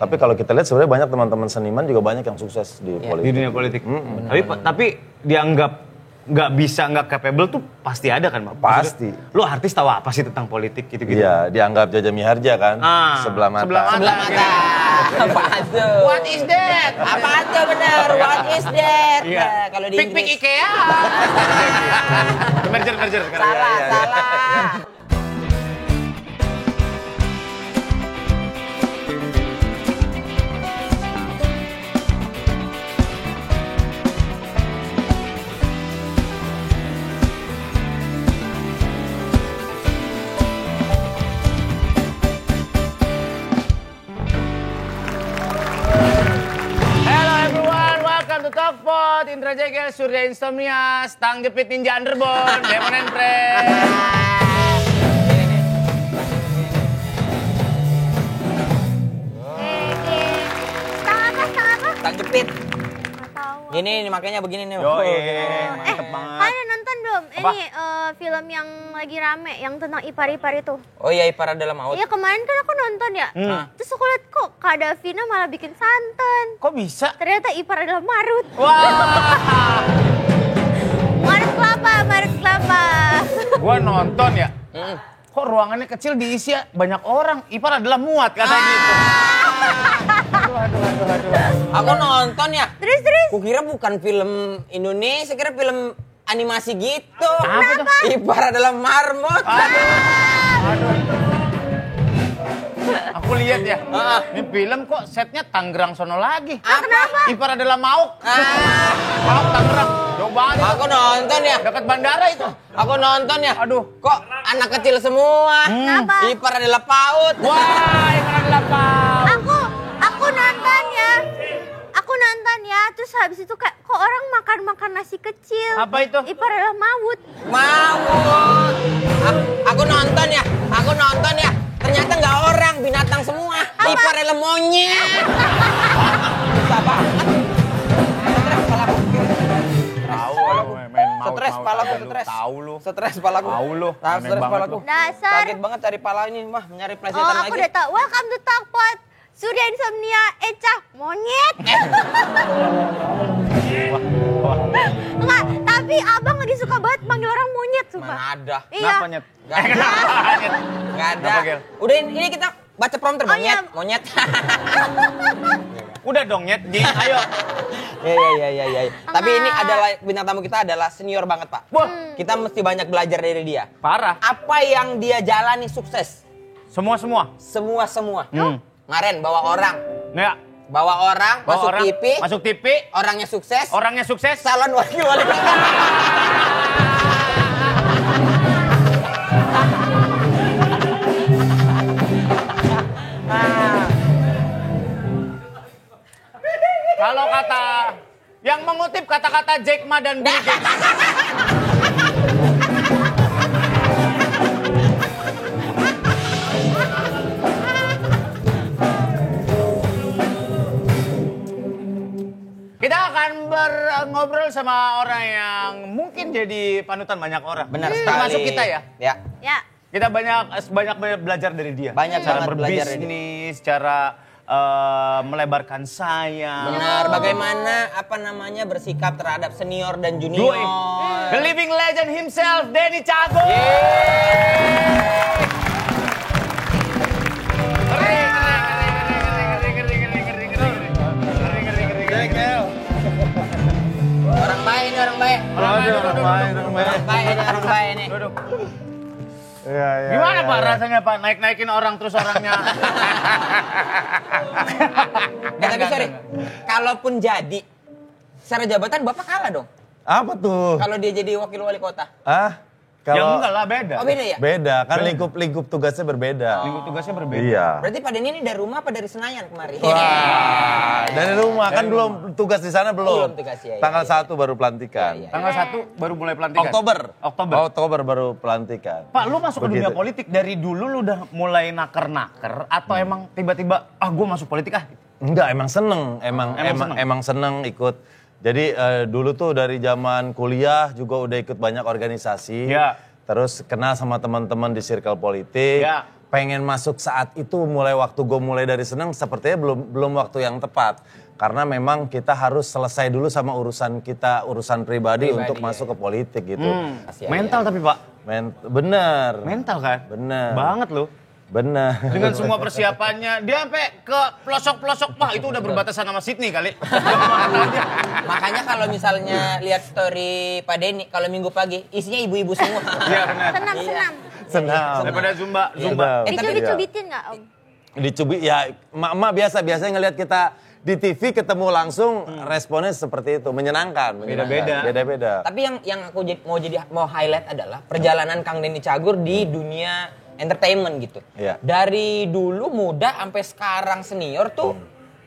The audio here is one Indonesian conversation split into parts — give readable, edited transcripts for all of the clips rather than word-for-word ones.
Tapi kalau kita lihat sebenarnya banyak teman-teman seniman juga banyak yang sukses di politik. Di dunia politik. Tapi dianggap nggak capable tuh pasti ada kan, Bang? Pasti. Lu artis tahu apa sih tentang politik gitu-gitu? Iya, dianggap Jaja Miharja kan, sebelah mata. Sebelah mata. Apa tuh? What is that? Apa tuh bener? What is that? Iya. Nah, kalau di Pik-pik Inggris. IKEA. Merger sekarang. Salah, Iya. salah. Hello everyone, welcome to Talkpot. Indra Jegel, Surya Insomnia, Stang Jepit Ninja Underbone, Demon and Friends. Stang apa? Tang jepit. Nggak tahu. Gini makanya begini nih. Yo, Mantep banget. Kalian nonton belum? Apa? Ini film yang lagi rame, yang tentang ipar-ipar itu. Oh iya, Ipar adalah maut. Iya kemarin kan aku nonton ya. Terus aku lihat kok Kak Davina malah bikin santan. Kok bisa? Ternyata ipar adalah marut. Wah, Marut kelapa, marut kelapa. gua nonton ya. Kok ruangannya kecil diisi banyak orang? Ipar adalah muat kata gitu. Aduh. Aku nonton ya. Terus. Kukira bukan film Indonesia, kira film animasi gitu. Apa tuh? Ipar adalah marmut. Aku lihat ya. Ini film kok setnya Tangerang sono lagi. Apa? Ipar adalah Mauk. Ah, Mauk Tangerang. Jauh banget. aku nonton ya. Dekat bandara itu. Aku nonton ya. Aduh. Kok anak kecil semua? Kenapa? Ipar adalah paut. Wah, Ipar adalah Mauk. Aku nonton ya. Terus habis itu kayak kok orang makan nasi kecil. Apa itu? Ipar adalah maut. Maut. Aku nonton ya. Ternyata nggak orang, binatang semua. Ipar adalah monyet. Susah banget. Stres kepalaku. Stres kepalaku, stres. Tahu lu. Stres kepalaku. Tahu lu. Nah, Aneh stres banget kepalaku. lu. Dasar. Kaget banget cari pala ini, mah nyari Oh, plesetan aku lagi. udah tahu. Welcome to Talkpot. Surya Insomnia, Eca, monyet. Enggak, tapi abang lagi suka banget panggil orang monyet, sumpah. Mana ada? Iya. Kenapa nyet? Gak ada. Gak ada. Kenapa, Gel? Udah ini kita baca prompter Oh, iya. monyet. Udah dong nyet, Ji. Ayo. Iya. Tapi ini adalah bintang tamu kita adalah senior banget, Pak. Wah, Kita mesti banyak belajar dari dia. parah. Apa yang dia jalani sukses? Semua. Semua. Ngaren bawa orang. Ya. Bawa orang, Bawa masuk orang, TV, Masuk TV. orangnya sukses, Orangnya sukses. calon wakil wali kota. Kalau kata yang mengutip kata-kata Jack Ma dan Bill Gates. Kita akan ngobrol sama orang yang mungkin jadi panutan banyak orang. Benar sekali. Termasuk kita ya. Ya. Ya. Kita banyak belajar dari dia. Banyak cara banget belajar dari berbisnis, cara melebarkan sayap. Benar, bagaimana bersikap terhadap senior dan junior. Dua. The living legend himself, Denny Cago. Orang baik ini, orang baik. Orang baik ini. Duduk. Iya. Gimana Pak rasanya Pak naik-naikin orang terus orangnya? Tapi sorry, kalaupun jadi, secara jabatan Bapak kalah dong. Apa tuh? Kalau dia jadi wakil wali kota. Ya Kalau enggak lah beda. Oh beda ya? beda, kan lingkup tugasnya berbeda. Lingkup tugasnya berbeda. Iya. Berarti Pak Denny ini dari rumah apa dari Senayan kemarin? Wah, dari rumah kan belum tugas di sana Belum belum. tugas, ya, Tanggal ya. 1 baru pelantikan. Ya, ya. Tanggal 1 baru mulai pelantikan. Oktober baru pelantikan. Pak, lu masuk ke Begitu. dunia politik dari dulu lu udah mulai naker-naker atau emang tiba-tiba gue masuk politik ah? Enggak, emang seneng, emang seneng ikut. Jadi dulu tuh dari zaman kuliah juga udah ikut banyak organisasi. Ya. Terus kenal sama teman-teman di circle politik. Ya. pengen masuk saat itu mulai waktu gue mulai dari seneng sepertinya belum waktu yang tepat. Karena memang kita harus selesai dulu sama urusan pribadi untuk masuk ke politik gitu. Mental tapi Pak. Bener. Mental kan? Bener. Banget loh. Bener. Dengan semua persiapannya, dia sampai ke pelosok-pelosok, Pak, itu udah berbatasan sama Sydney kali. Makanya kalau misalnya lihat story Pak Denny, kalau minggu pagi, isinya ibu-ibu semua. Iya benar. Senam. Senam. Daripada Zumba. Dicubit-cubitin nggak Om? Dicubit, ya emak-emak biasanya ngelihat kita di TV ketemu langsung responnya seperti itu, menyenangkan. Beda-beda. Tapi yang aku mau highlight adalah perjalanan Kang Denny Cagur di dunia entertainment gitu. Iya. Dari dulu muda sampai sekarang senior tuh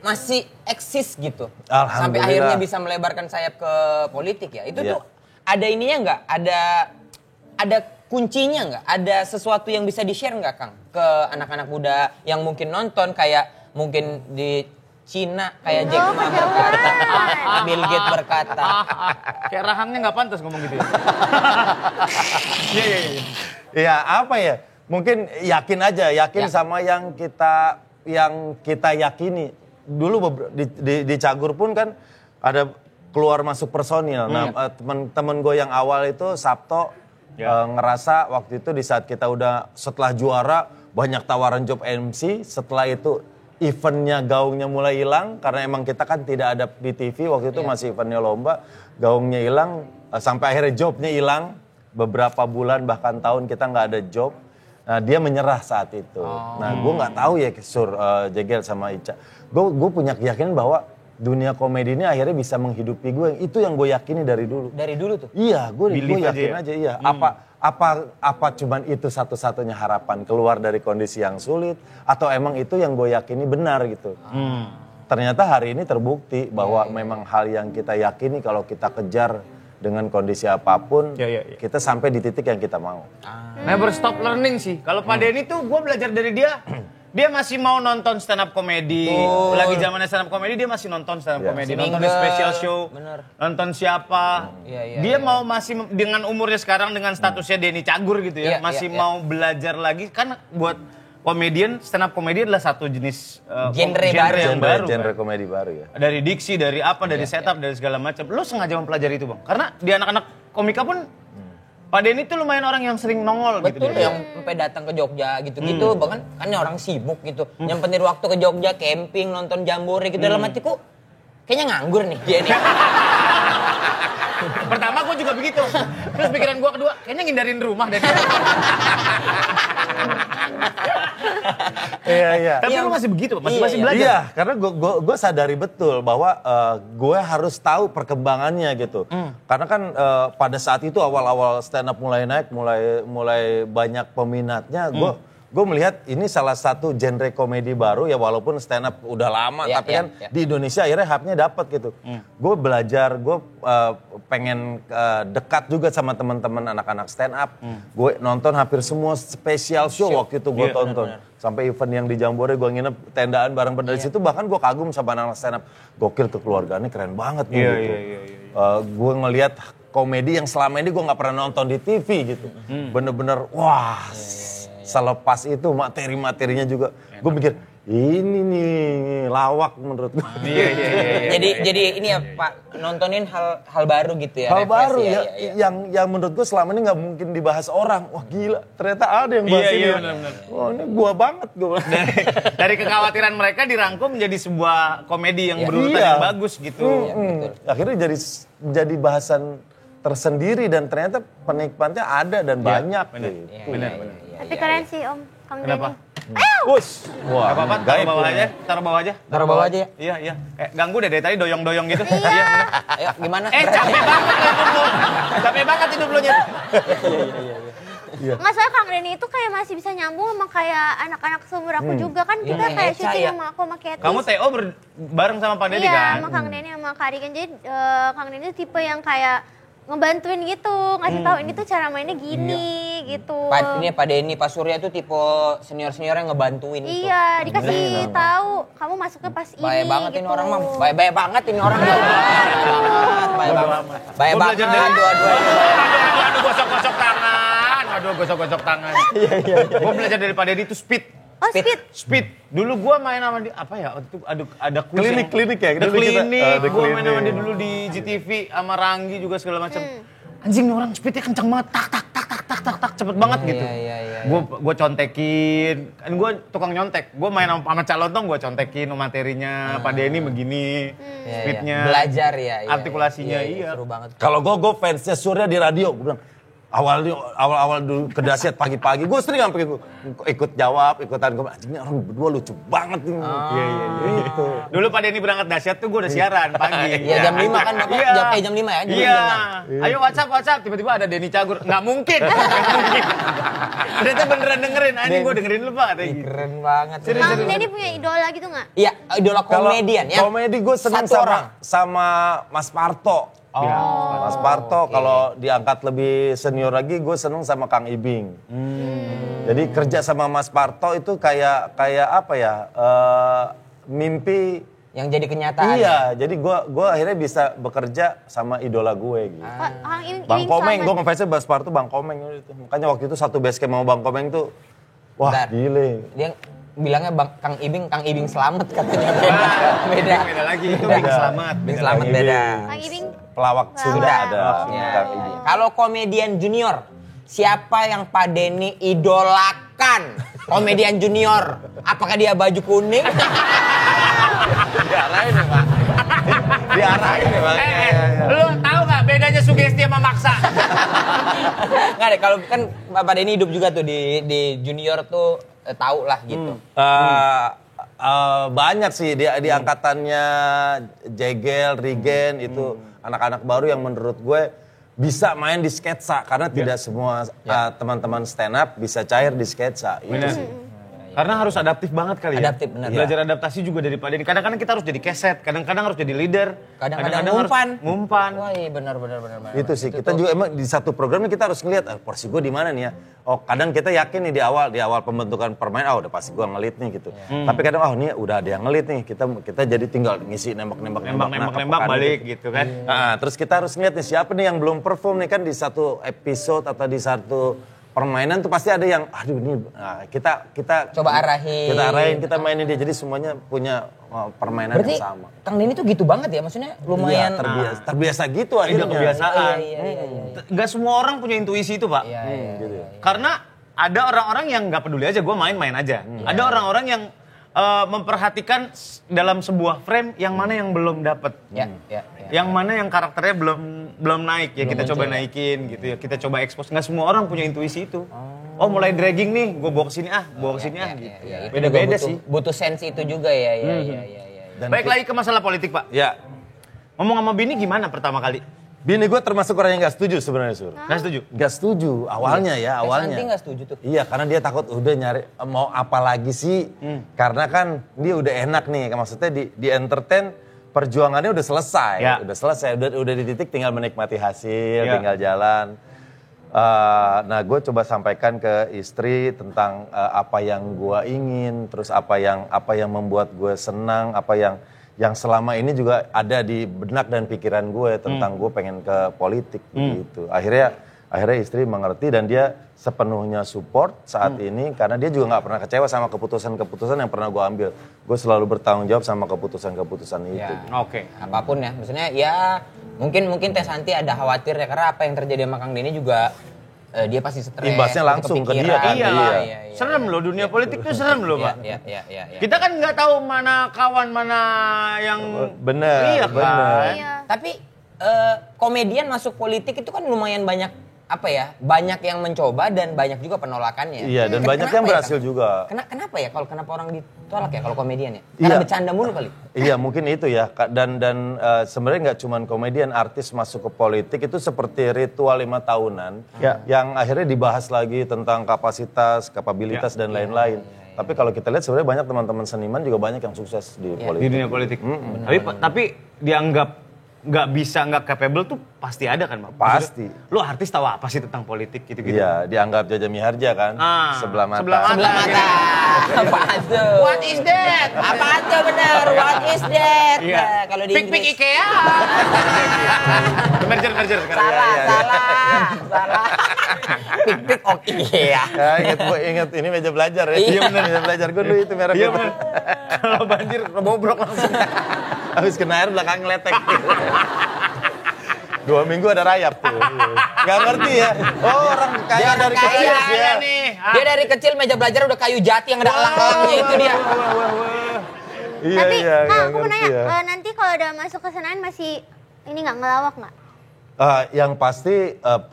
masih eksis gitu. Alhamdulillah. Sampai akhirnya bisa melebarkan sayap ke politik ya. Itu tuh ada ininya nggak? Ada kuncinya nggak? Ada sesuatu yang bisa di-share nggak Kang? Ke anak-anak muda yang mungkin nonton kayak mungkin di Cina kayak Jack Ma berkata, Bill Gates berkata. Kayak rahangnya nggak pantas ngomong gitu ya. Iya. Iya, apa ya? Mungkin yakin sama yang kita yakini. Dulu di Cagur pun kan ada keluar masuk personil. Nah, temen gue yang awal itu Sabto ngerasa waktu itu di saat kita udah setelah juara banyak tawaran job MC, setelah itu eventnya gaungnya mulai hilang karena emang kita kan tidak ada di TV waktu itu masih eventnya lomba, gaungnya hilang sampai akhirnya jobnya hilang beberapa bulan bahkan tahun kita nggak ada job. Nah dia menyerah saat itu. Nah gue nggak tahu ya Jegel sama Ica. Gue punya keyakinan bahwa dunia komedi ini akhirnya bisa menghidupi gue. Itu yang gue yakini dari dulu. Dari dulu tuh? Iya, gue yakin aja iya. Apa cuman itu satu-satunya harapan keluar dari kondisi yang sulit atau emang itu yang gue yakini benar gitu. Ternyata hari ini terbukti bahwa memang hal yang kita yakini kalau kita kejar dengan kondisi apapun kita sampai di titik yang kita mau. Never stop learning sih. Kalau Pak Denny tuh gue belajar dari dia. Dia masih mau nonton stand up comedy. Lagi zamannya stand up comedy dia masih nonton stand up comedy. Nonton special show. Nonton siapa. Dia mau masih dengan umurnya sekarang dengan statusnya Denny Cagur gitu ya. Masih mau belajar lagi. Kan buat komedian, stand up comedy adalah satu jenis genre baru. Genre komedi baru ya. Dari diksi, dari apa, dari setup, dari segala macam. Lo sengaja mempelajari itu Bang. Karena di anak-anak komika pun Pak Denny tuh lumayan orang yang sering nongol gitu. Betul, yang sampai datang ke Jogja gitu-gitu. Bahkan kan orang sibuk gitu. Nyempetin waktu ke Jogja, camping, nonton jambore gitu. Dalam hatiku, kayaknya nganggur nih dia nih. Pertama gue juga begitu. Terus pikiran gue kedua, kayaknya ngindarin rumah deh. Iya. Tapi lu masih begitu, masih belajar. Iya, karena gue sadari betul bahwa gue harus tahu perkembangannya gitu. Karena kan pada saat itu awal-awal stand up mulai naik, mulai banyak peminatnya, gue melihat ini salah satu genre komedi baru ya walaupun stand up udah lama tapi kan di Indonesia akhirnya hype-nya dapat gitu. Gue belajar, gue pengen dekat juga sama teman-teman anak-anak stand up. Gue nonton hampir semua special show waktu itu gue tonton. Benar. Sampai event yang di Jambore gue nginep tendaan bareng dari situ bahkan gue kagum sama anak stand up. Gokil kekeluargaannya keren banget gitu. Gue ngelihat komedi yang selama ini gue nggak pernah nonton di TV gitu. Bener-bener wah. Selepas itu materi-materinya juga gue mikir ini nih lawak menurut gue. Jadi ini ya Pak nontonin hal baru gitu ya. Hal baru ya. Yang menurut gue selama ini nggak mungkin dibahas orang. Wah gila ternyata ada yang bahas ini. Benar. Wah ini gua banget gue. Dari kekhawatiran mereka dirangkum menjadi sebuah komedi yang berurutan yang bagus gitu. Akhirnya jadi bahasan tersendiri dan ternyata penikmatnya ada dan banyak. Benar. Tapi keren sih Om, Kang Denny. Kenapa? Us. Wah, apa-apa, taruh bawah aja. Taruh bawah aja ya. Iya. Ganggu deh dari tadi doyong-doyong gitu. Iya. Ayo gimana? Capek banget hidup lu. Capek banget hidup lu, Nyet. Iya. Nggak, soalnya Kang Denny itu kayak masih bisa nyambung sama kayak anak-anak seumur aku juga kan. Kita kayak syuting sama aku sama Katy. Kamu TO bareng sama Pak Denny kan? Iya, sama Kang Denny sama Kak Rigen. Jadi Kang Denny itu tipe yang kayak ngebantuin gitu, ngasih tahu ini tuh cara mainnya gini gitu. Pak Denny, Pak Surya tuh tipe senior-senior yang ngebantuin gitu. Iya, dikasih tahu kamu masuknya pas ini. Baik banget gitu. ini orang mah. Baik banget ini orang. Baik banget. Dua-duanya. Aduh, gosok-gosok tangan. aduh gosok-gosok tangan. Iya. Gue belajar dari Pak Deddy itu speed. Oh, speed. Speed. Dulu gue main sama dia, apa ya, waktu itu ada kuis Klinik ya? The Klinik, The gue main sama Klinik. dia dulu di GTV sama Ranggi juga segala macam. Anjing nih orang speednya kenceng banget, tak, cepet banget gitu. Gue contekin, kan gue tukang nyontek. Gue main sama Cak Lontong, gue contekin materinya Pak Denny begini, speednya. Belajar ya. Artikulasinya, iya. Seru banget. Kalau gue fansnya Surya di radio, gue bilang awal dulu ke Dahsyat pagi-pagi, gue sering sampai ikut jawab, ikutan gue, anjingnya orang berdua lucu banget nih. Iya. Gitu. Dulu Pak Denny berangkat Dahsyat tuh gue udah siaran pagi. Iya, jam 5 kan Bapak, jam 5 ya? Iya. Ayo WhatsApp, tiba-tiba ada Denny Cagur. Nggak mungkin. Ternyata beneran dengerin, anjing gue dengerin lu Pak. Keren banget. Kang Denny punya idola gitu nggak? Iya, idola komedian ya. Komedi gue senang Satu orang. sama Mas Parto. Mas Parto kalau diangkat lebih senior lagi gue seneng sama Kang Ibing. Jadi kerja sama Mas Parto itu kayak apa ya, mimpi Yang jadi kenyataan. Iya, jadi gue akhirnya bisa bekerja sama idola gue gitu. Kang Bang Ibing Komeng, selamat. gue ngefansnya Mas Parto Bang Komeng itu. Makanya waktu itu satu base camp sama Bang Komeng tuh, wah Bentar. gile. Dia bilangnya Kang Ibing selamat katanya. Beda lagi, itu Bing Selamat. Bing selamat beda. Kang Ibing. Pelawak Sunda ada. Ya, Kang ya, Ibing. ya. Kalau komedian junior, siapa yang Pak Denny idolakan? Komedian junior, apakah dia baju kuning? Diarahin ya Pak. Diarahin ya Pak. Lu tahu nggak bedanya sugesti sama maksa? Nggak deh, kalau kan Pak Denny hidup juga tuh di junior tuh tahu lah gitu. Banyak sih di angkatannya Jegel, Rigen itu anak-anak baru yang menurut gue bisa main di sketsa karena tidak semua teman-teman stand up bisa cair di sketsa. Itu sih. Karena harus adaptif banget kali ya. Adaptif, benar. Belajar adaptasi juga dari Pak Denny. Kadang-kadang kita harus jadi keset, kadang-kadang harus jadi leader. Kadang-kadang harus ngumpan. Wah iya benar. Itu sih, kita juga emang di satu program ini kita harus ngelihat porsi gue di mana nih ya. Oh kadang kita yakin nih di awal pembentukan permainan, udah pasti gue ngelit nih gitu. Tapi kadang ini udah ada yang ngelit nih, kita jadi tinggal ngisi nembak balik gitu kan. Nah, terus kita harus lihat nih siapa nih yang belum perform nih kan di satu episode atau di satu permainan tuh pasti ada yang aduh ini kita Coba arahin. Kita mainin dia jadi semuanya punya permainan Berarti yang sama. Kang Denny tuh gitu banget ya, maksudnya lumayan Terbiasa gitu akhirnya. Udah kebiasaan. Iya. Nggak semua orang punya intuisi itu Pak. Gitu. Karena ada orang-orang yang nggak peduli aja, gue main aja. Ada orang-orang yang memperhatikan dalam sebuah frame yang mana yang belum dapet. Yang mana yang karakternya belum naik ya, kita coba naikin gitu ya, kita coba expose. Nggak semua orang punya intuisi itu. Oh mulai dragging nih, gue bawa kesini gitu. Beda-beda sih. Butuh sense itu juga ya. Baik lagi ke masalah politik Pak. Ya. Ngomong sama Bini gimana pertama kali? Bini gue termasuk orang yang gak setuju sebenarnya Sur. Nggak setuju? Gak setuju awalnya ya awalnya. Nanti nggak setuju tuh. Iya karena dia takut udah nyari mau apa lagi sih. Karena kan dia udah enak nih maksudnya di entertain perjuangannya udah selesai. Ya. Udah di titik tinggal menikmati hasil, tinggal jalan. Nah gue coba sampaikan ke istri tentang apa yang gue ingin, terus apa yang membuat gue senang, apa yang selama ini juga ada di benak dan pikiran gue tentang gue pengen ke politik gitu. Akhirnya istri mengerti dan dia sepenuhnya support saat ini karena dia juga nggak pernah kecewa sama keputusan-keputusan yang pernah gue ambil. Gue selalu bertanggung jawab sama keputusan-keputusan itu. Oke. Apapun ya, maksudnya ya mungkin Teh Santi ada khawatir ya karena apa yang terjadi sama Kang Denny juga dia pasti stres. Imbasnya langsung ke dia kan. Iya. Serem loh, dunia politik tuh serem loh Pak. Iya. Kita kan nggak tahu mana kawan mana yang bener. Iya kan. Iya. Tapi komedian masuk politik itu kan lumayan banyak banyak yang mencoba dan banyak juga penolakannya. Iya, dan banyak yang berhasil juga. Kenapa ya kenapa orang ditolak ya kalau komedian ya? Karena bercanda mulu kali. Iya, mungkin itu ya. Dan sebenarnya nggak cuma komedian, artis masuk ke politik itu seperti ritual 5 tahunan yang akhirnya dibahas lagi tentang kapabilitas dan lain-lain. Tapi kalau kita lihat sebenarnya banyak teman-teman seniman juga banyak yang sukses di politik. Di dunia politik. Tapi dianggap nggak capable tuh pasti ada kan Pak? Pasti. Lu artis tahu apa sih tentang politik gitu-gitu? Iya, dianggap Jaja Miharja kan, sebelah mata. Sebelah mata. Apa tuh? What is that? Apa tuh bener? What is that? Iya. Nah, kalau di Pik Inggris. IKEA. merger sekarang. Salah. Pik oh iya. Ya, ingat ini meja belajar ya. Iya benar meja belajar gue dulu itu merek. Iya benar. Kalau banjir bobrok langsung. Habis kena air belakang letek. 2 minggu ada rayap tuh. Gak ngerti ya. Oh orang kaya Dia dari kaya, kecil kaya ya. nih. Dia dari kecil meja belajar udah kayu jati yang ada elang-elangnya itu dia. Iya, Tapi iya, Kang, nggak aku mau ngerti nanya, ya. nanti kalau udah masuk ke Senayan masih ini nggak ngelawak nggak? Yang pasti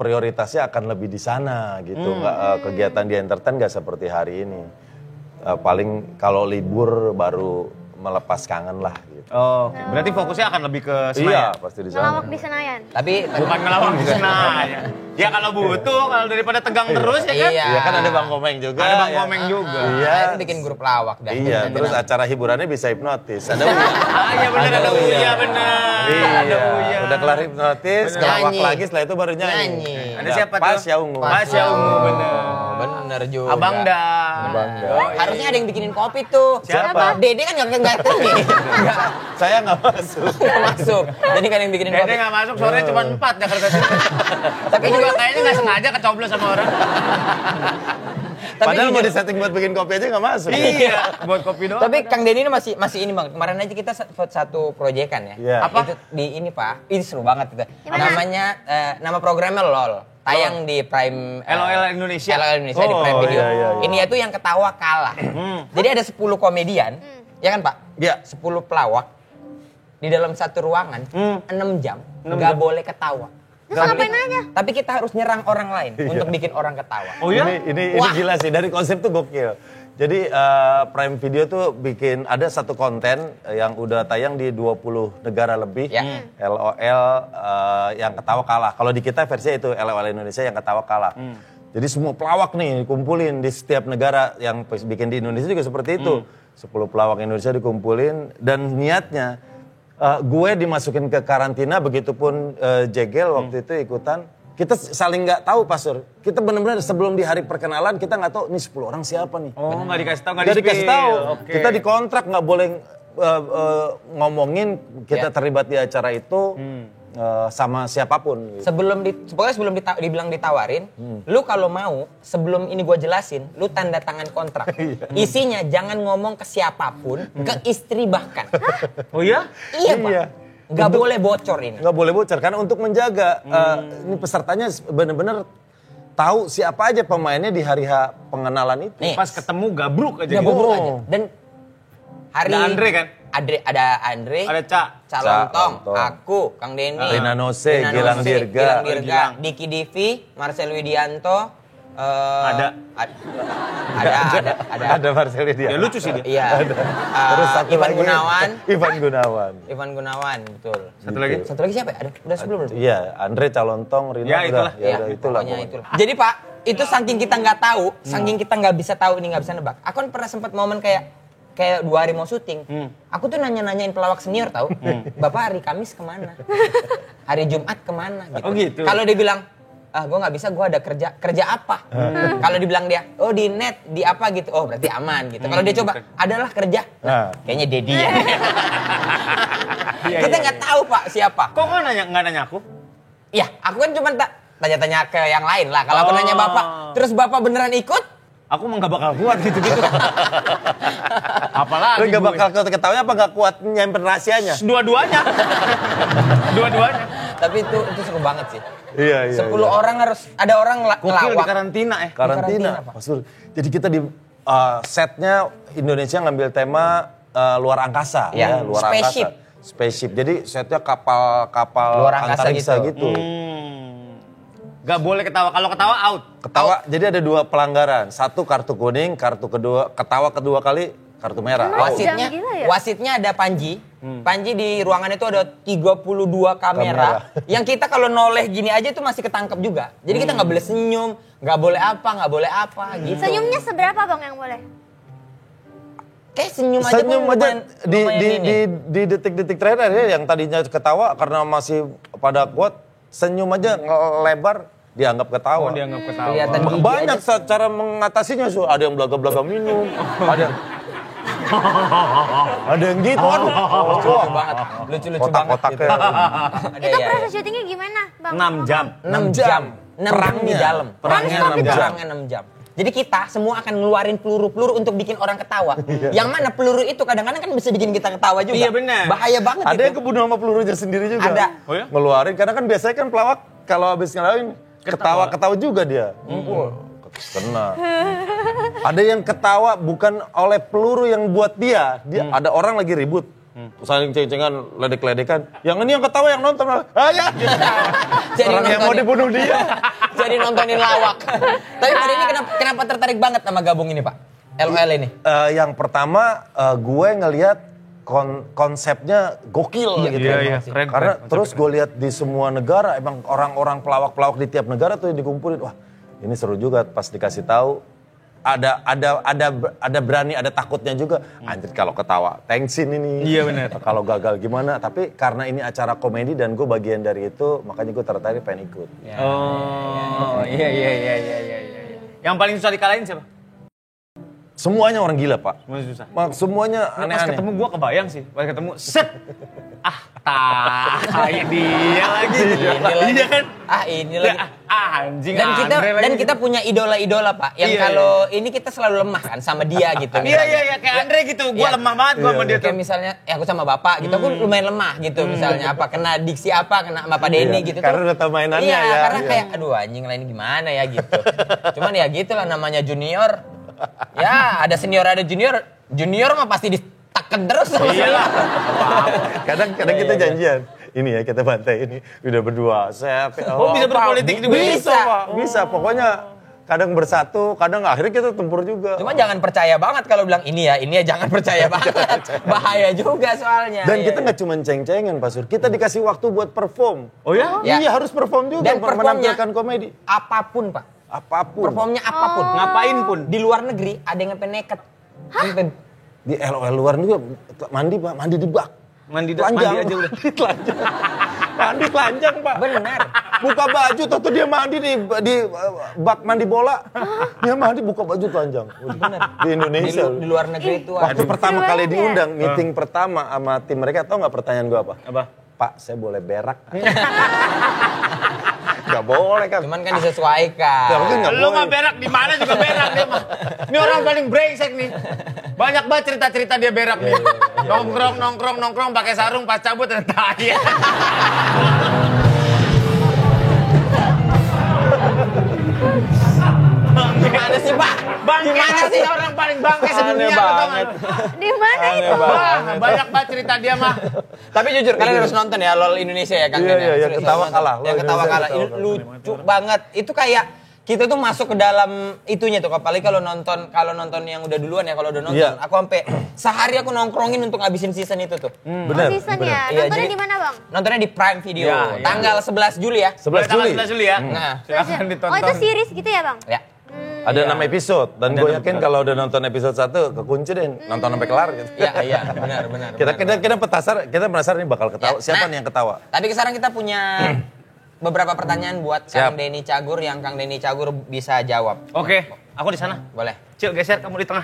prioritasnya akan lebih di sana gitu. Kegiatan di entertain gak seperti hari ini. Paling kalau libur baru melepas kangen lah gitu. Oh, oke. Berarti fokusnya akan lebih ke Iya, Senayan. pasti di sana. Ngelawak di Senayan. Tapi Bukan ngelawak di Senayan. Ya kalau butuh, kalau daripada tegang terus ya kan. Iya. Iya kan ada Bang Komeng juga. Ada Bang ya. Komeng juga. Iya. akhirnya bikin grup lawak dah. Iya, terus acara hiburannya bisa hipnotis. Ada Uya. Iya benar ada Uya benar. Iya, Ada Uya. udah kelar hipnotis, Bener. kelawak Nyanyi. lagi, setelah itu baru nyanyi. Nyanyi. Ada siapa tuh? Pas ya ungu. Pas ya ungu benar. Bener juga. Abang dah. Abang dah. Harusnya ada yang bikinin kopi tuh. Siapa? Dede kan nggak nih. Saya nggak masuk. Nggak masuk. Jadi kan yang bikinin Dede kopi. nggak masuk, sore cuma 4 Jakarta City. Tapi juga kayaknya nggak sengaja kecoblos sama orang. Tapi Padahal mau jujur- disetting buat bikin kopi aja nggak masuk. Iya, buat kopi doang. Tapi Kang Denny ini masih ini Bang. Kemarin aja kita satu proyekan ya. Iya. Apa? Itu di ini Pak. Ini seru banget itu. Gimana? Namanya nama programnya LOL. Tayang di Prime LOL Indonesia. LOL Indonesia di Prime Oh, Video. iya, iya, iya. Ini itu yang ketawa kalah. Jadi ada 10 komedian, ya kan Pak? Iya. 10 pelawak di dalam satu ruangan 6 jam nggak boleh ketawa. Terus ngapain aja? Tapi kita harus nyerang orang lain untuk bikin orang ketawa. Oh ya? Ini Wah. gila sih, dari konsep tuh gokil. Jadi Prime Video tuh bikin, ada satu konten yang udah tayang di 20 negara lebih. Ya. LOL yang ketawa kalah. Kalau di kita versinya itu LOL Indonesia yang ketawa kalah. Jadi semua pelawak nih dikumpulin di setiap negara, yang bikin di Indonesia juga seperti itu. 10 pelawak Indonesia dikumpulin dan niatnya gue dimasukin ke karantina, begitupun Jegel waktu itu ikutan. Kita saling nggak tahu, Pasur. Kita benar-benar sebelum di hari perkenalan kita nggak tahu nih 10 orang siapa nih. Oh, nggak dikasih tahu, Nggak dikasih tahu. Oke. Kita dikontrak nggak boleh ngomongin kita Ya. terlibat di acara itu sama siapapun. Gitu. Pokoknya sebelum dibilang ditawarin, lu kalau mau sebelum ini gue jelasin, lu tanda tangan kontrak. Isinya jangan ngomong ke siapapun, ke istri bahkan. Oh ya? Iya Pak. Iya. Nggak boleh bocor ini. Nggak boleh bocor karena untuk menjaga ini pesertanya benar-benar tahu siapa aja pemainnya di hari H pengenalan itu. Nih. Pas ketemu gabruk aja. Nggak gitu. bobrok aja. Dan hari Ada Andre kan? Ada Andre, Ada Ca. Calontong, Lontong. aku, Kang Denny, Rina Nose, Gilang Dirga. Gilang. Diki Divi, Marcel Widianto, Ada. Ada Marcel dia. Ya lucu sih dia. Iya. Terus satu Ivan lagi Gunawan. Ivan Gunawan. Betul. Satu lagi? Satu lagi siapa ya? Ada udah sebelum belum? Iya, Andre Calontong, Rina Ya, udah. itulah. Ya, udah, itulah. pokoknya pokoknya. itulah. Jadi Pak, itu saking kita nggak tahu, saking kita nggak bisa tahu ini nggak bisa nebak. Aku kan pernah sempat momen kayak 2 hari mau syuting. Aku tuh nanya-nanyain pelawak senior tahu. Bapak hari Kamis kemana? Hari Jumat kemana? Gitu. Oh, gitu. Kalau dia bilang, gue nggak bisa, gue ada kerja apa? Kalau dibilang dia, oh di net, di apa gitu, oh berarti aman gitu. Kalau dia coba, adalah kerja, Nah. kayaknya Dedi ya. Iya, Kita nggak tahu Pak siapa. Kok nggak nanya aku? Ya, aku kan cuma tanya-tanya ke yang lain lah. Kalau aku Oh. nanya Bapak, terus Bapak beneran ikut? Aku mah nggak bakal kuat gitu-gitu. Lu Apalagi gak gue. bakal ketahunya apa gak kuat nyimpen rahasianya? Dua-duanya. Dua-duanya. Tapi itu seru banget sih. Iya, 10 orang harus, ada orang Gokil di ngelawak. karantina karantina, Karantina, Pak. Pak Sur. Jadi kita di setnya Indonesia ngambil tema luar angkasa, Ya, luar spaceship. angkasa. Spaceship. Jadi setnya kapal Luar angkasa antariksa gitu. gitu. Gak boleh ketawa. Kalau ketawa out. Ketawa. Jadi ada 2 pelanggaran. 1 kartu kuning, ketawa kedua kali kartu merah. Emang Out. Jangan gila ya? Wasitnya ada Panji. Panji di ruangan itu ada 32 kamera. Yang kita kalau noleh gini aja itu masih ketangkep juga. Jadi kita nggak boleh senyum, nggak boleh apa gitu. Senyumnya seberapa Bang yang boleh? Kayak senyum aja Senyum pun aja lumayan ini. di detik-detik terakhir ya, yang tadinya ketawa karena masih pada kuat, senyum aja lebar dianggap ketawa. Oh, dianggap ketawa. Kelihatan gigi Banyak aja. cara mengatasinya, Su. Ada yang belaga-belaga minum, ada yang Ada yang gitu, aduh. Lucu banget. Lucu-lucu banget. Kotak-kotaknya. Ada Itu ya. proses syutingnya gimana, Bang? 6 jam. 6 jam. 6 jam di dalam. Perangnya 6 jam. Perangnya 6 jam. Jadi kita semua akan ngeluarin peluru-peluru untuk bikin orang ketawa. Yang mana peluru itu kadang-kadang kan bisa bikin kita ketawa juga. Iya, benar. Bahaya banget Ada itu. yang kebunuh sama pelurunya sendiri juga. Ada. Oh ya? Ngeluarin, karena kan biasanya kan pelawak kalau habis ngelawan ketawa juga dia. Kena. Ada yang ketawa bukan oleh peluru yang buat dia. Ada orang lagi ribut. Saling ceng-cengan, ledek-ledekan. Yang ini yang ketawa yang nonton. Ya. Jadi Orang yang mau nontonin. dibunuh dia. Jadi nontonin lawak. Tapi Pak Denny kenapa tertarik banget sama gabung ini Pak? LOL ini. Yang pertama gue ngelihat konsepnya gokil gitu. Iya, keren. Karena terus gue lihat di semua negara emang orang-orang pelawak-pelawak di tiap negara tuh yang dikumpulin. Wah, ini seru juga pas dikasih tahu. Ada berani, ada takutnya juga. Anjir kalau ketawa, tensin ini. Iya, benar. Kalau gagal gimana? Tapi karena ini acara komedi dan gue bagian dari itu, makanya gue tertarik pengen ikut. Oh, iya. Yang paling susah dikalahin siapa? Semuanya orang gila, Pak. Semuanya susah. Semuanya Pas aneh-aneh. ketemu gua kebayang sih. Pas ketemu, set. Dia lagi. Iya kan? Ini lagi. Anjing. Dan kita punya idola-idola Pak. Yang Iya, kalau ini kita selalu lemah kan sama dia gitu. Iya, kayak Andre gitu. Gua Iya. lemah banget gua sama dia tuh. Kayak misalnya, aku sama bapak gitu, aku lumayan lemah gitu misalnya. Apa, kena diksi apa, kena sama Pak Denny gitu. Karena udah tau mainannya iya, ya. karena kayak, aduh anjing lah ini gimana ya gitu. Cuman ya gitulah namanya junior. Ya, ada senior, ada junior. Junior mah pasti diteken terus sama Iyalah. Kadang kita janjian. Ini ya kita bantai ini udah berdua. Oh, bisa berpolitik juga? Bisa. Pak. Bisa. Pokoknya kadang bersatu, kadang akhirnya kita tempur juga. Cuma jangan percaya banget kalau bilang ini ya jangan percaya banget. Bahaya juga soalnya. Dan Iya, kita nggak cuma ceng-cengan, Pak Sur. Kita dikasih waktu buat perform. Oh ya? Ya. Iya, harus perform juga. Dan performnya menampilkan komedi. apapun Pak. Apapun. Performnya apapun. Ngapain pun. Di luar negeri ada yang sampai nekat. Sampai Di LOL luar juga mandi, Pak. Mandi di bak. Mandi Telanjang. aja udah. Mandi telanjang. Mandi telanjang, Pak. benar. Buka baju, tuh dia mandi di bak mandi bola. Dia mandi buka baju telanjang. Benar. Di Indonesia. Di luar negeri itu Waktu pertama Seru kali banget. diundang, meeting pertama sama tim mereka, tau nggak pertanyaan gue apa? Apa? Pak, saya boleh berak? Gak boleh kan? Cuman kan disesuaikan. Ya, mungkin nggak Lu boleh. mah berak di mana juga berak dia mah. Ini orang paling brengsek nih. Banyak banget cerita-cerita dia berak nih. Nongkrong pakai sarung pas cabut dan tai. Gimana sih Pak? Bangke Gimana sih sih? orang paling bangke sedunia. lu tau nggak? Di mana itu? Wah, banyak banget cerita dia mah. Tapi jujur kalian harus nonton ya LOL Indonesia ya Kang Iya, Den, ya. iya, yang Serius, ketawa nonton. kalah. Yang ketawa kalah. Ini lucu banget. Itu kayak kita tuh masuk ke dalam itunya tuh, apalagi kalau nonton yang udah duluan ya, kalau udah nonton, Iya. aku sampai sehari aku nongkrongin untuk ngabisin season itu tuh. Bener, Oh, season bener. ya. Iya, Nontonnya jadi- di mana, Bang? Nontonnya di Prime Video, Ya, ya. tanggal 11 Juli ya. 11 Juli. 11 Juli ya. Nah. Silakan ditonton. Oh, itu series gitu ya, Bang? Ya. Ada 6 episode. Dan Ada gue 6 yakin kalau udah nonton episode 1, kekunci deh. Nonton sampai kelar gitu. Iya, benar. Kita penasaran nih bakal ketawa. Ya, Siapa nah. nih yang ketawa? Tapi sekarang kita punya beberapa pertanyaan buat Siap. Kang Denny Cagur yang Kang Denny Cagur bisa jawab. Oke, aku di sana. Boleh. Cil, geser kamu di tengah.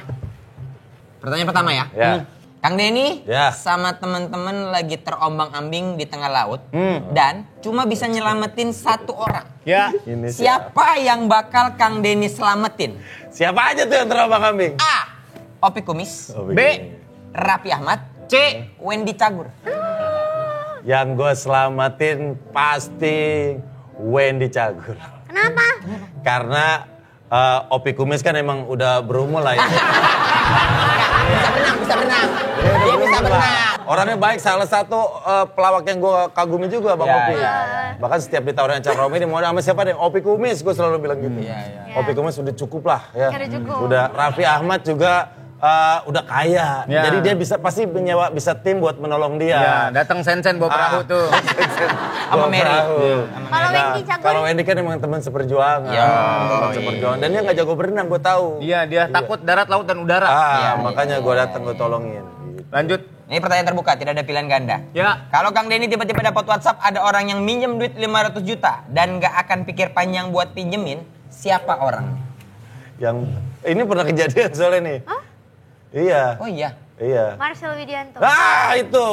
Pertanyaan pertama ya. Ya. Kang Denny Ya. sama teman-teman lagi terombang-ambing di tengah laut dan cuma bisa nyelamatin satu orang. Ya. Ini Siapa yang bakal Kang Denny selamatin? Siapa aja tuh yang terbang kambing? A. Opi Kumis. B. Raffi Ahmad. C. Wendy Cagur. Yang gue selamatin pasti Wendy Cagur. Kenapa? Karena Opi Kumis kan emang udah berumur lah ya. Bisa berenang. Dia bisa berenang. Orangnya baik, salah satu pelawak yang gue kagumi juga Bang Ya, Opi. ya, Bahkan setiap ditawarin acara komedi mau sama siapa deh? Opi Kumis, gue selalu bilang gitu. Iya. Opi Kumis udah cukup lah ya. Udah cukup. Udah Raffi Ahmad juga udah kaya. Ya. Jadi dia pasti menyewa tim buat menolong dia. Ya, datang Sensen bawa perahu tuh. Sama Bawa Mary. perahu. Kalau Wendy Cagur? Kalau Wendy kan emang teman seperjuangan. Ya. Teman seperjuangan. Dan dia nggak jago berenang, gue tahu. Iya, dia takut darat, laut, dan udara. Iya, Makanya gue datang gue tolongin. Gitu. Lanjut. Ini pertanyaan terbuka, tidak ada pilihan ganda. Ya. Kalau Kang Denny tiba-tiba dapat WhatsApp ada orang yang minjem duit 500 juta dan nggak akan pikir panjang buat pinjemin, siapa orang? Yang ini pernah kejadian soalnya nih. Iya. Oh iya. Iya. Marcel Widianto. Itu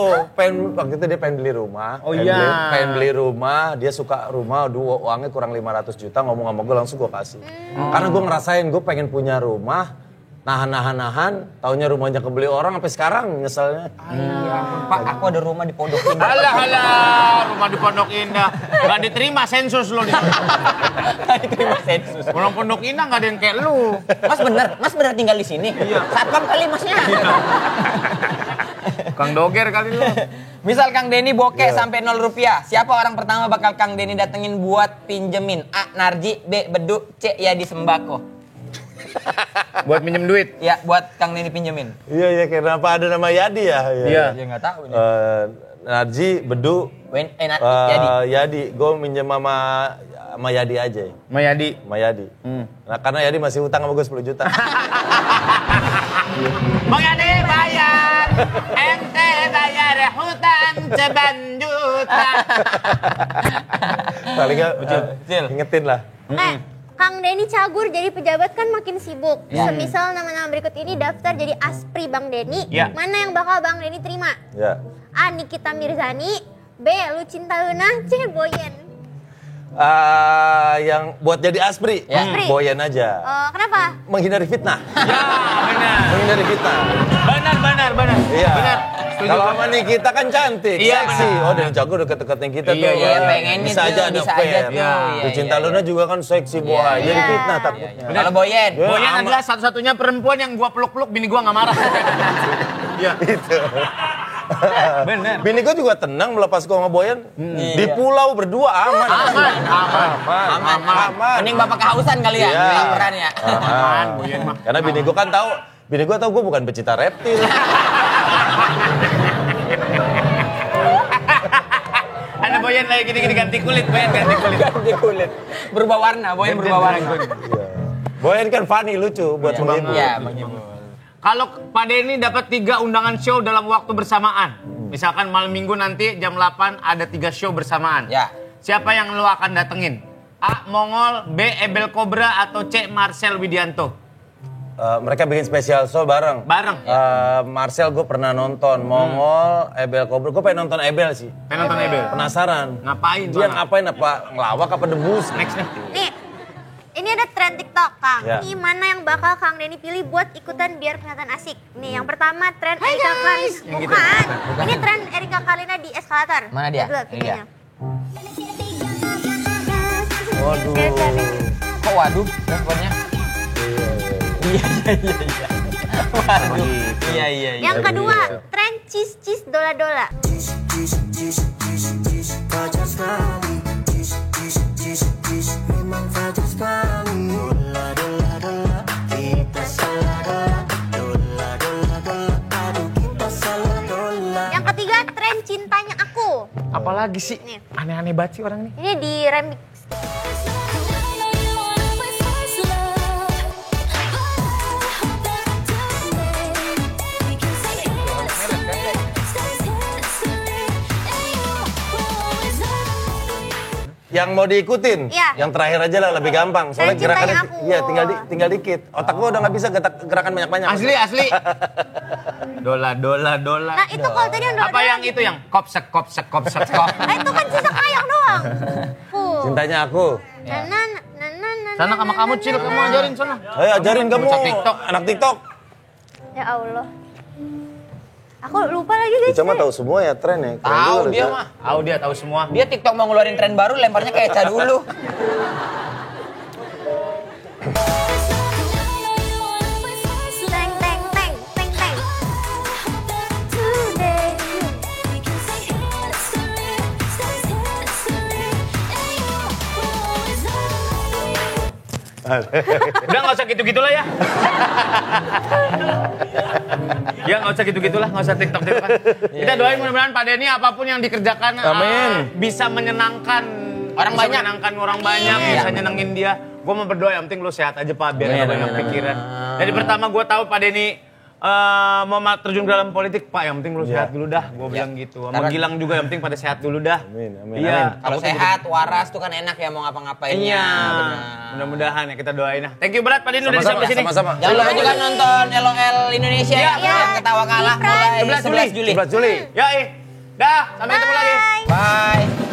waktu itu dia pengen beli rumah. Oh iya. Pengen beli rumah, dia suka rumah, uangnya kurang 500 juta, ngomong sama gue langsung gue kasih. Karena gue ngerasain gue pengen punya rumah, nahan, taunya rumahnya kebeli orang sampai sekarang nyeselnya. Pak, aku ada rumah di Pondok Indah. Alah, rumah di Pondok Indah. Gak diterima sensus lo di sana. Gak diterima sensus. Orang Pondok Indah gak ada yang kayak lu. Mas bener tinggal di sini? Iya. Satpam kali masnya. Kang Doger kali lu. Misal Kang Denny bokeh sampai 0 rupiah. Siapa orang pertama bakal Kang Denny datengin buat pinjemin? A. Narji, B. Bedu, C. Yadi Sembako. Buat minjem duit? Ya, buat Kang Denny pinjemin. Iya, kenapa ada nama Yadi ya? Iya. Ya nggak tahu nih. Narji, Bedu, Yadi. Yadi. Gue minjem sama Yadi aja. Mayadi. Sama Yadi. Nah, karena Yadi masih utang sama gue 10 juta. Bang Yadi bayar, ente bayar hutang ceban juta. Paling gak ingetin lah. Kang Denny cagur jadi pejabat kan makin sibuk. Semisal nama-nama berikut ini daftar jadi aspri Bang Denny. Mana yang bakal Bang Denny terima? A. Nikita Mirzani, B. Lucinta Luna, C. Boyen. Yang buat jadi aspri, Boyen aja. Kenapa? Menghindari fitnah. Ya, benar. Menghindari fitnah. Benar. Iya. Benar. Kalau sama Nikita kan cantik, seksi. Oh, dan jago deket-deketin kita tuh. Iya, pengen bisa itu, aja ada bisa fair. aja tuh. Lucinta Luna juga kan seksi, boy. Jadi fitnah takutnya. Kalau Boyen? Boyen adalah satu-satunya perempuan yang gua peluk-peluk, bini gua gak marah. Iya. Itu. Bener. Bini gue juga tenang melepas gue sama Boyen. Di pulau berdua aman. Aman. Mending bapak kehausan kali ya, laporan ya. Aman, Boyen mah. Karena bini gue kan tahu, gue bukan pecinta reptil. Ada Boyen lagi gini-gini ganti kulit, Boyen ganti kulit. Ganti kulit. Berubah warna, Boyen berubah warna. Boyen kan funny, lucu buat menghibur. Iya, menghibur. Kalau Pak Denny dapat 3 undangan show dalam waktu bersamaan, misalkan malam minggu nanti jam 8 ada 3 show bersamaan. Ya. Siapa yang lo akan datengin? A. Mongol, B. Ebel Cobra, atau C. Marcel Widianto? Mereka bikin special show bareng. Marcel gue pernah nonton, Mongol, Ebel Cobra. Gue pengen nonton Ebel sih. Pengen nonton Ebel? Penasaran. Ngapain? Dia ngapain, apa ngelawak apa debus? Next. Nih, ini ada tren TikTok, Kang. Ya. Ini mana yang bakal Kang Denny pilih buat ikutan biar kelihatan asik? Nih, yang pertama tren Erika Karina. Bukan. Ini tren Erika Karina di eskalator. Mana dia? Lihat videonya. Waduh. Kok waduh responnya? Iya. Waduh. Iya. Yang kedua, tren cheese dola-dola. Yang ketiga, tren cintanya aku. Apalagi sih? Nih. Aneh-aneh banget sih orang nih. Ini di remix. Yang mau diikutin, Iya. yang terakhir aja lah lebih gampang. Soalnya Tren gerakannya, cintanya aku. iya tinggal dikit. Otak gua udah nggak bisa gerakan banyak-banyak. Asli. Dola. Nah, itu kalau tadi yang dola-dola. Apa yang itu yang kopsek. Nah, itu kan sisa kayang doang. Cintanya aku. Sana sama kamu Cil, kamu ajarin sana. Ayo ajarin kamu. Bocah TikTok. Anak TikTok. Ya Allah. Aku lupa lagi guys. Cuma tahu semua ya tren ya. Keren Tahu juga, dia Luca. mah. Tahu dia tahu semua. Dia TikTok mau ngeluarin tren baru, lemparnya ke Eca dulu. Teng. Udah nggak usah gitu-gitulah ya. Ya nggak usah gitu-gitulah, nggak usah TikTok kan. Kita doain mudah-mudahan Pak Denny apapun yang dikerjakan bisa menyenangkan Orang bisa banyak. menyenangkan orang banyak, bisa nyenengin dia. Gue mau berdoa yang penting lo sehat aja Pak, biar nggak banyak pikiran. Dari pertama gue tahu Pak Denny mau terjun ke dalam politik, Pak, yang penting lu sehat dulu dah. Gue bilang gitu. Sama Gilang juga yang penting pada sehat dulu dah. Amin. Iya. Kalau sehat, waras tuh kan enak ya mau ngapa-ngapainnya. Iya. Mudah-mudahan ya kita doain. Thank you berat Pak Deni udah sampai sini. Sama-sama. Jangan lupa juga nonton LOL Indonesia Iya. yang ketawa kalah mulai 11 Juli. 11 Juli. Ya, dah. Sampai ketemu lagi. Bye.